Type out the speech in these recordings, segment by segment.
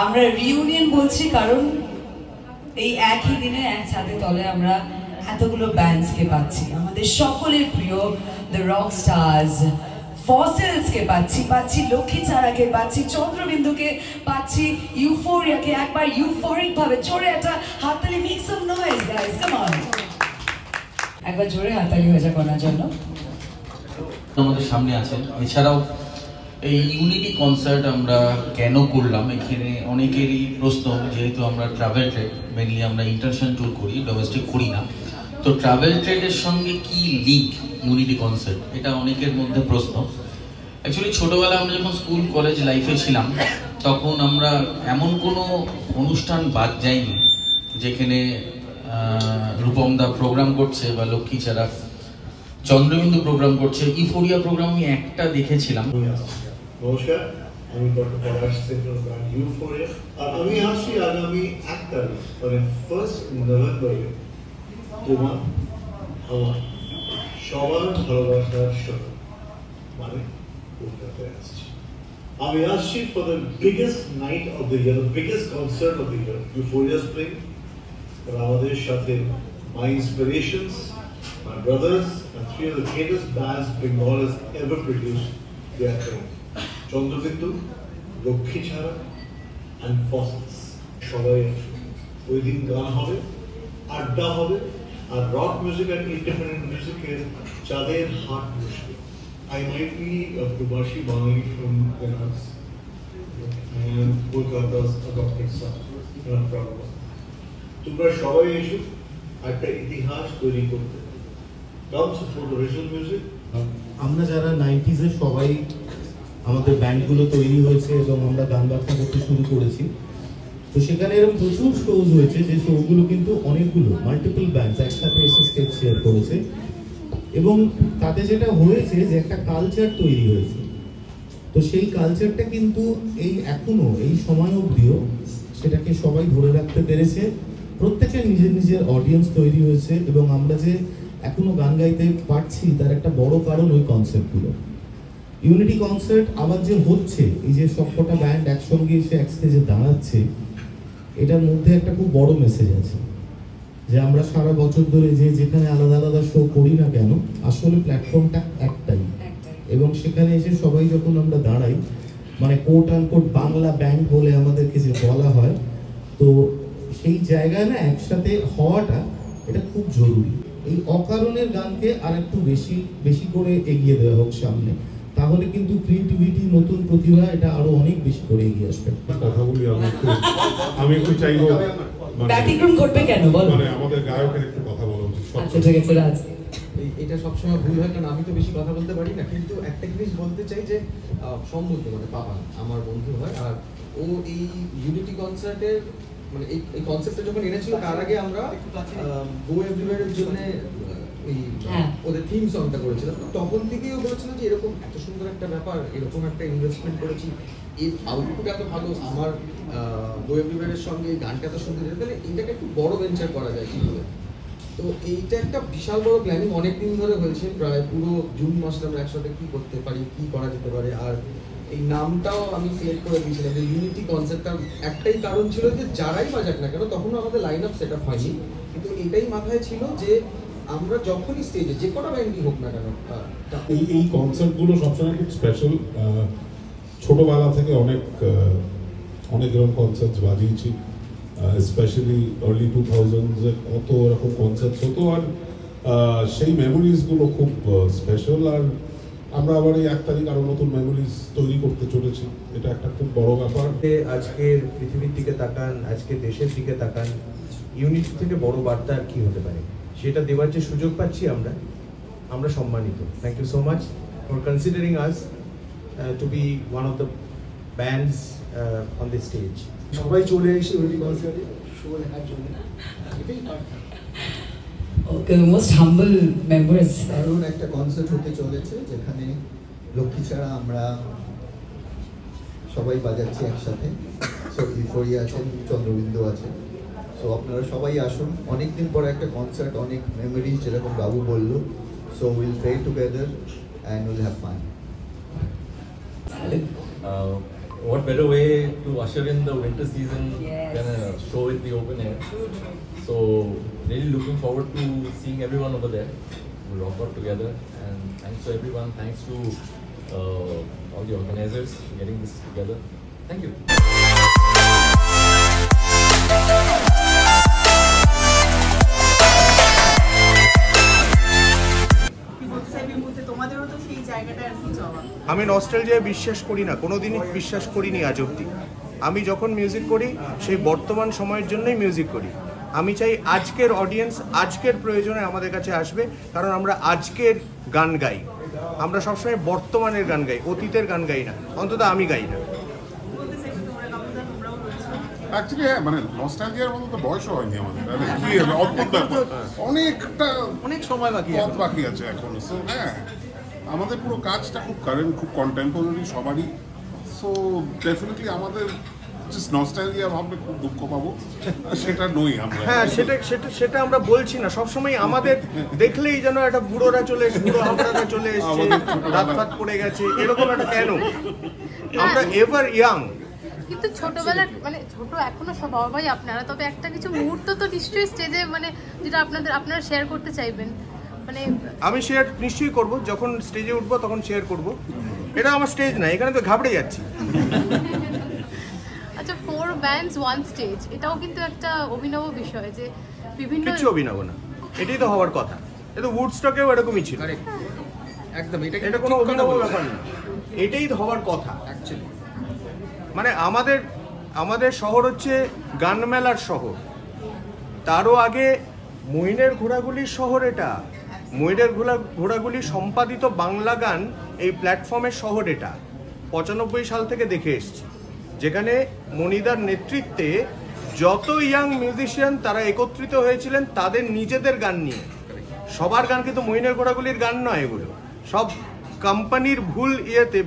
আমরা রিউনিয়ন বলছি কারণ এই একই দিনে এক ছাদের তলে আমরা এতগুলো ব্যান্ডসকে পাচ্ছি, আমাদের সকলের প্রিয় দ্য রক স্টার্স ফসিলসকে পাচ্ছি লক্ষ্মী ছাড়াকে পাচ্ছি, চন্দ্রবিন্দুকে পাচ্ছি, ইউফোরিয়াকে একবার ইউফোরিক ভাবে জোরে একটা হাততালি, make some noise guys, come on, একবার জোরে হাততালি হয়ে যাক ওনার জন্য। আমাদের সামনে আছেন। এছাড়াও এই ইউনিটি কনসার্ট আমরা কেন করলাম, এখানে অনেকেরই প্রশ্ন, যেহেতু আমরা ট্রাভেল ট্রেড, মেনলি আমরা ইন্টারন্যাশনাল ট্যুর করি, ডোমেস্টিক করি না, তো ট্রাভেল ট্রেডের সঙ্গে কি লিঙ্ক ইউনিটি কনসার্ট, এটা অনেকের মধ্যে প্রশ্ন। অ্যাকচুয়ালি ছোটোবেলায় আমরা যখন স্কুল কলেজ লাইফে ছিলাম তখন আমরা এমন কোনো অনুষ্ঠান বাদ যায়নি যেখানে রূপম দা প্রোগ্রাম করছে বা লক্ষ্মী ছাড়া চন্দ্রবিন্দু প্রোগ্রাম করছে, ইউফোরিয়া প্রোগ্রাম আমি একটা দেখেছিলাম। নমস্কার, আমি ডক্টর পলাশ সেন্ট্রাল ব্র্যান্ড ইউফোরিয়া, আর আমি আসছি আগামী 1 তারিখ মানে 1 নভেম্বরে তোমার আমার সবার ভালোবাসার শহর মানে কলকাতায় আসছি। আমি আসছি for the biggest night of the year, the biggest concert of the year, Euphoria's playing, আর আমাদের সাথে my inspirations, my brothers and 3 of the greatest bands Bengal has ever produced, they are playing. Chandrabindu, Lakshmi ছাড়া and fossils সবাই আসবে। ওই দিন গান হবে, আড্ডা হবে, আর রক মিউজিক আর ইন্ডিপেন্ডেন্ট মিউজিকের চাঁদের হাট বসবে। I might be a Prabhashi Bangali from Benares and Kolkata's adopted son, and I'm proud of it. তোমরা সবাই এসো একটা ইতিহাস তৈরি করতে। Come support original music. আমরা যারা 90s এর সবাই আমাদের ব্যান্ডগুলো তৈরি হয়েছে এবং আমরা গান বাজনা করতে শুরু করেছি, তো সেখানে এরকম প্রচুর শোজ হয়েছে যে শোগুলো কিন্তু অনেকগুলো মাল্টিপল ব্যান্ডস একসাথে এসে স্টেজ শেয়ার করেছে, এবং তাতে যেটা হয়েছে যে একটা কালচার তৈরি হয়েছে। তো সেই কালচারটা কিন্তু এই এখনো এই সময় অবধিও সেটাকে সবাই ধরে রাখতে পেরেছে, প্রত্যেকের নিজের নিজের অডিয়েন্স তৈরি হয়েছে, এবং আমরা যে এখনো গান গাইতে পারছি তার একটা বড় কারণ ওই কনসেপ্টগুলো। ইউনিটি কনসার্ট আবার যে হচ্ছে, এই যে সবকটা ব্যান্ড একসঙ্গে এসে এক স্টেজে দাঁড়াচ্ছে, এটার মধ্যে একটা খুব বড় মেসেজ আছে যে আমরা সারা বছর ধরে যে যেখানে আলাদা আলাদা শো করি না কেন, আসলে প্ল্যাটফর্মটা একটাই, এবং সেখানে এসে সবাই যখন আমরা দাঁড়াই, মানে কোট আনকোট বাংলা ব্যান্ড বলে আমাদেরকে যে বলা হয়, তো সেই জায়গায় না একসাথে হওয়াটা এটা খুব জরুরি। এই অকারণের গানকে আর একটু বেশি বেশি করে এগিয়ে দেওয়া হোক সামনে, তাহলে কিন্তু ক্রিয়েটিভিটি, নতুন প্রতিভা এটা আরো অনেক বেশি করে এগিয়ে আসবে। কথা বলি, আমি একটু চাইবো ব্যতিক্রম ঘটবে কেন বলো, মানে আমাদের গায়কের একটু কথা বলা উচিত। আচ্ছা ঠিক আছে রাজ, এটা সবসময় ভুল হয় কারণ আমি তো বেশি কথা বলতে পারি না, কিন্তু একটা জিনিস বলতে চাই যে সম্বন্ধ মানে পাপা আমার বন্ধু হয়, আর ও এই ইউনিটি কনসার্টের মানে এই কনসেপ্টটা যখন এনেছিল তার আগে আমরা গো এভরিওয়্যারের জন্য এই ওদের থিম সংটা করেছিলাম, তখন থেকেই ও বলেছিল যে এরকম এত সুন্দর একটা ব্যাপার, এরকম একটা ইনভেস্টমেন্ট করেছি, এর আউটপুট এত ভালো, আমার গো এভরিওয়্যারের সঙ্গে গানটা এত সুন্দর, তাহলে এটাকে একটু বড় ভেঞ্চার করা যায় কীভাবে। তো এইটা একটা বিশাল বড় প্ল্যানিং অনেকদিন ধরে হয়েছে, প্রায় পুরো জুন মাসে আমরা একসাথে কী করতে পারি, কী করা যেতে পারে, আর এই নামটাও আমি সিলেক্ট করে দিয়েছিলাম যে ইউনিটি কনসেপ্টটার একটাই কারণ ছিল যে যারাই বাজাক না কেন, তখনও আমাদের লাইন আপ সেট আপ হয়নি, কিন্তু এটাই মাথায় ছিল যে আমরা যখনই স্টেজে যে কটা ব্যান্ডই হোক না কেন, এই কনসার্টগুলো সবসময় খুব স্পেশাল। ছোটোবেলা থেকে অনেক এরকম কনসার্ট বাজিয়েছি, স্পেশালি আর্লি 2000s-এ কত এরকম কনসার্ট হতো, আর সেই মেমোরিজগুলো খুব স্পেশাল। আর আমরা আবার এই 1 তারিখ আরও নতুন মেমোরিজ তৈরি করতে চলেছি, এটা একটা খুব বড় ব্যাপার। আজকের পৃথিবীর দিকে তাকান, আজকে দেশের দিকে তাকান, ইউনিটি থেকে বড় বার্তা আর কি হতে পারে, সেটা দেওয়ার যে সুযোগ পাচ্ছি আমরা সম্মানিত। Thank you so much for considering us to be one of the bands on the stage. সবাই চলে এসে ইউনিটি কনসার্টে শো দেখার জন্য, এটাই ওকে, মোস্ট হাম্বল মেম্বার্স। দারুণ একটা কনসার্ট হতে চলেছে যেখানে লক্ষ্মী ছাড়া আমরা সবাই বাজাচ্ছি একসাথে। সো ইউফোরিয়া আছেন, চন্দ্রবিন্দু আছেন, সো আপনারা সবাই আসুন। অনেকদিন পর একটা কনসার্ট, অনেক মেমোরিজ যেরকম বাবু বললো, so will play together and will have fun. what better way to usher in the winter season Yes. than a show in the open air. So really looking forward to seeing everyone over there. We'll rock out together, and thanks to everyone. Thanks to all the organizers for getting this together. Thank you. আমি নস্টালজিয়ায় বিশ্বাস করি না, কোনোদিনই বিশ্বাস করিনি আজ অবধি। আমি যখন মিউজিক করি সেই বর্তমান সময়ের জন্যই মিউজিক করি। আমি চাই আজকের অডিয়েন্স আজকের প্রয়োজনে আমাদের কাছে আসবে, কারণ আমরা আজকের গান গাই। আমরা সবসময় বর্তমানের গান গাই, অতীতের গান গাই না, অন্তত আমি গাই না। অ্যাকচুয়ালি হ্যাঁ, মানে নস্টালজিয়ার মতো তো বয়সও হয়নি আমাদের। কি হবে, অদ্ভুত ব্যাপার, অনেক সময় পথ বাকি আছে এখন। সো হ্যাঁ, আমাদের পুরো কাজটা খুব কারেন্ট, খুব কন্টেম্পোরারি সবারই। সো ডেফিনেটলি আমাদের জাস্ট নস্টালজিয়া ভাবলে খুব দুঃখ পাবো, সেটা নই আমরা। হ্যাঁ, সেটা আমরা বলছি না। সবসময় আমাদের দেখলেই যেন একটা বুড়োরা চলে এসে, বুড়ো আমরারা চলে এসছে, রাত ফাত পড়ে গেছে, এরকম একটা কেন? আমরা এভার ইয়াং। কিন্তু ছোটবেলার মানে ছোট এখনো সবাই আপনারা, তবে একটা কিছু মুহূর্ত তো নিশ্চয়ই স্টেজে মানে যেটা আপনারা শেয়ার করতে চাইবেন, মানে আমি শেয়ার নিশ্চয়ই করব, যখন স্টেজে উঠবো তখন শেয়ার করব। এটা আমার স্টেজ না, এখানে তো ঘাবড়ে যাচ্ছি। আচ্ছা, 4 bands 1 stage, এটাও কিন্তু একটা অভিনব বিষয় যে বিভিন্ন কিছু অভিনব না, এটাই তো হওয়ার কথা। এটা উডস্টকেও এরকমই ছিল, একদম এটা কোনো অভিনব ব্যাপার না, এটাই তো হওয়ার কথা অ্যাকচুয়ালি। মানে আমাদের শহর হচ্ছে গান মেলার শহর, তারও আগে মইনের ঘোড়াগুলির শহর। এটা মইনের ঘোড়াগুলি সম্পাদিত বাংলা গান এই প্ল্যাটফর্মের শহর। এটা 95 সাল থেকে দেখে এসছি, যেখানে মনিদার নেতৃত্বে যত ইয়াং মিউজিশিয়ান তারা একত্রিত হয়েছিলেন তাদের নিজেদের গান নিয়ে। সবার গান কিন্তু মইনের ঘোড়াগুলির গান নয়, এগুলো সব কোম্পানির ভুল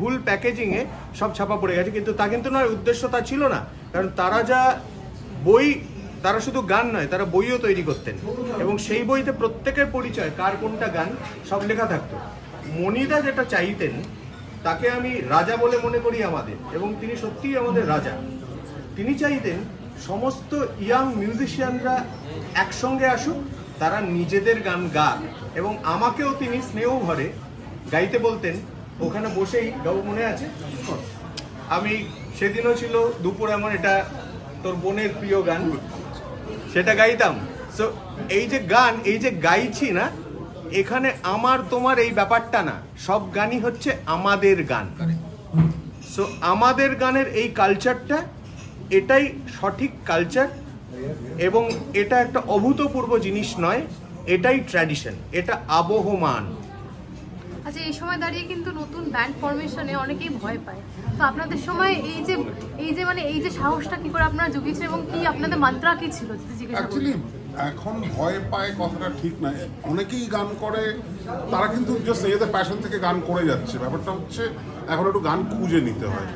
ভুল প্যাকেজিংয়ে সব ছাপা পড়ে গেছে। কিন্তু তা কিন্তু নয়, উদ্দেশ্য তা ছিল না, কারণ তারা যা তারা শুধু গান নয়, তারা বইও তৈরি করতেন, এবং সেই বইতে প্রত্যেকের পরিচয়, কার কোনটা গান সব লেখা থাকতো। মনিদা যেটা চাইতেন তাকে আমি রাজা বলে মনে করি আমাদের, এবং তিনি সত্যিই আমাদের রাজা। তিনি চাইতেন সমস্ত ইয়াং মিউজিশিয়ানরা একসঙ্গে আসুক, তারা নিজেদের গান গাক, এবং আমাকেও তিনি স্নেহ ভরে গাইতে বলতেন। ওখানে বসেই গাও, মনে আছে আমি সেদিনও ছিল দুপুর এমন, এটা তোর বোনের প্রিয় গান, সেটা গাইতাম। সো এই যে গান, এই যে গাইছি না, এখানে আমার তোমার এই ব্যাপারটা না, সব গানই হচ্ছে আমাদের গান। সো আমাদের গানের এই কালচারটা, এটাই সঠিক কালচার, এবং এটা একটা অভূতপূর্ব জিনিস নয়, এটাই ট্র্যাডিশন, এটা আবহমান। আচ্ছা, এই সময় দাঁড়িয়ে কিন্তু নতুন ব্যান্ড ফরমেশনে অনেকেই ভয় পায়, তো আপনাদের সময় এই যে সাহসটা কি করে আপনারা জুগিয়েছেন, এবং কি আপনাদের মান্ত্রা কি ছিল যদি জিজ্ঞাসা করি? এখন ভয় পায় কথাটা ঠিক না, অনেকেই গান করে, তারা কিন্তু জাস্ট নিজেদের প্যাশন থেকে গান করে যাচ্ছে। ব্যাপারটা হচ্ছে এখন একটু গান খুঁজে নিতে হয়।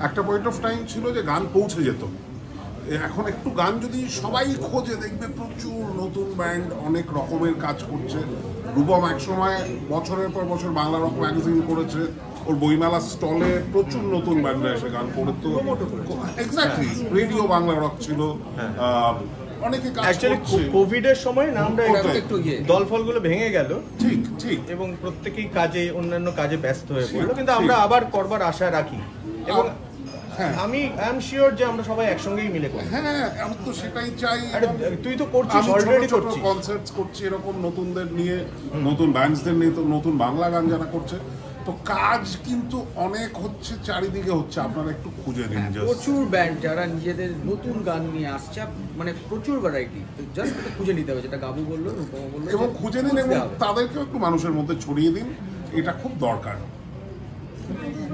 একটা পয়েন্ট অফ টাইম ছিল যে গান পৌঁছে যেত, এখন একটু গান যদি সবাই খোঁজে, দেখবে প্রচুর নতুন ব্যান্ড অনেক রকমের কাজ করছে। রূপম একসময় বছরের পর বছর বাংলা রক ম্যাগাজিন করেছে, ওর বইমেলা স্টলে প্রচুর নতুন ব্যান্ডরা এসে গান করতো। এক্স্যাক্টলি, রেডিও বাংলা রক ছিল, অনেকে কাজ করছে। কোভিডের সময় নামটা একটু দলফলগুলো ভেঙে গেল, ঠিক, এবং প্রত্যেকেই কাজে, অন্যান্য কাজে ব্যস্ত হয়ে পড়লো, কিন্তু আমরা আবার করবার আশা রাখি, এবং আমি আই এম শিওর যে আমরা সবাই একসঙ্গেই মিলে করি। হ্যাঁ, আমি তো সেটাই চাই। তুই তো করছিস, অলরেডি করছিস, কনসার্টস করছি এরকম নতুনদের নিয়ে, নতুন ব্যান্ডসদের নিয়ে, তো নতুন বাংলা গান যারা করছে, তো কাজ কিন্তু অনেক হচ্ছে, চারিদিকে হচ্ছে, আপনারা একটু খুঁজে নিন। প্রচুর ব্যান্ড যারা নিজেদের নতুন গান নিয়ে আসছে, মানে প্রচুর ভ্যারাইটি, জাস্ট খুঁজে নিতে হবে, যেটা গাবু বললো, রূপম বললো, এবং খুঁজে নিন, এবং তাদেরকেও একটু মানুষের মধ্যে ছড়িয়ে দিন, এটা খুব দরকার।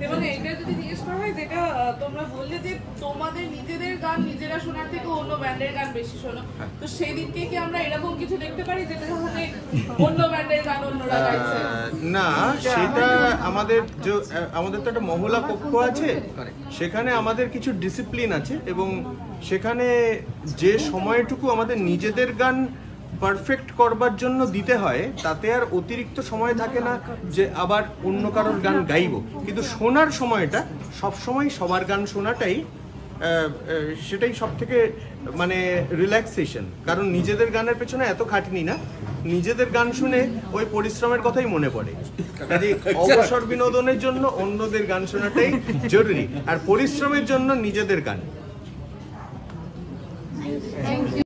এবং এটা যদি জিজ্ঞেস করা হয়, যেটা তোমরা বললে যে তোমাদের নিজেদের গান নিজেরা শোনার থেকে অন্য ব্যান্ডের গান বেশি শোনো, তো সেই দিককে কি আমরা এরকম কিছু দেখতে পারি যেটা হচ্ছে অন্য ব্যান্ডের গান অন্যরা গাইছে? না, সেটা আমাদের তো একটা মহলা পক্ষ আছে, সেখানে আমাদের কিছু ডিসিপ্লিন আছে, এবং সেখানে যে সময়টুকু আমাদের নিজেদের গান পারফেক্ট করবার জন্য দিতে হয়, তাতে আর অতিরিক্ত সময় থাকে না যে আবার অন্য কারোর গান গাইবো। কিন্তু শোনার সময়টা সবসময় সবার গান শোনাটাই সেটাই সব থেকে মানে রিল্যাক্সেশন। কারণ নিজেদের গানের পেছনে এত খাটনি না, নিজেদের গান শুনে ওই পরিশ্রমের কথাই মনে পড়ে। কাজে অবসর বিনোদনের জন্য অন্যদের গান শোনাটাই জরুরি, আর পরিশ্রমের জন্য নিজেদের গান।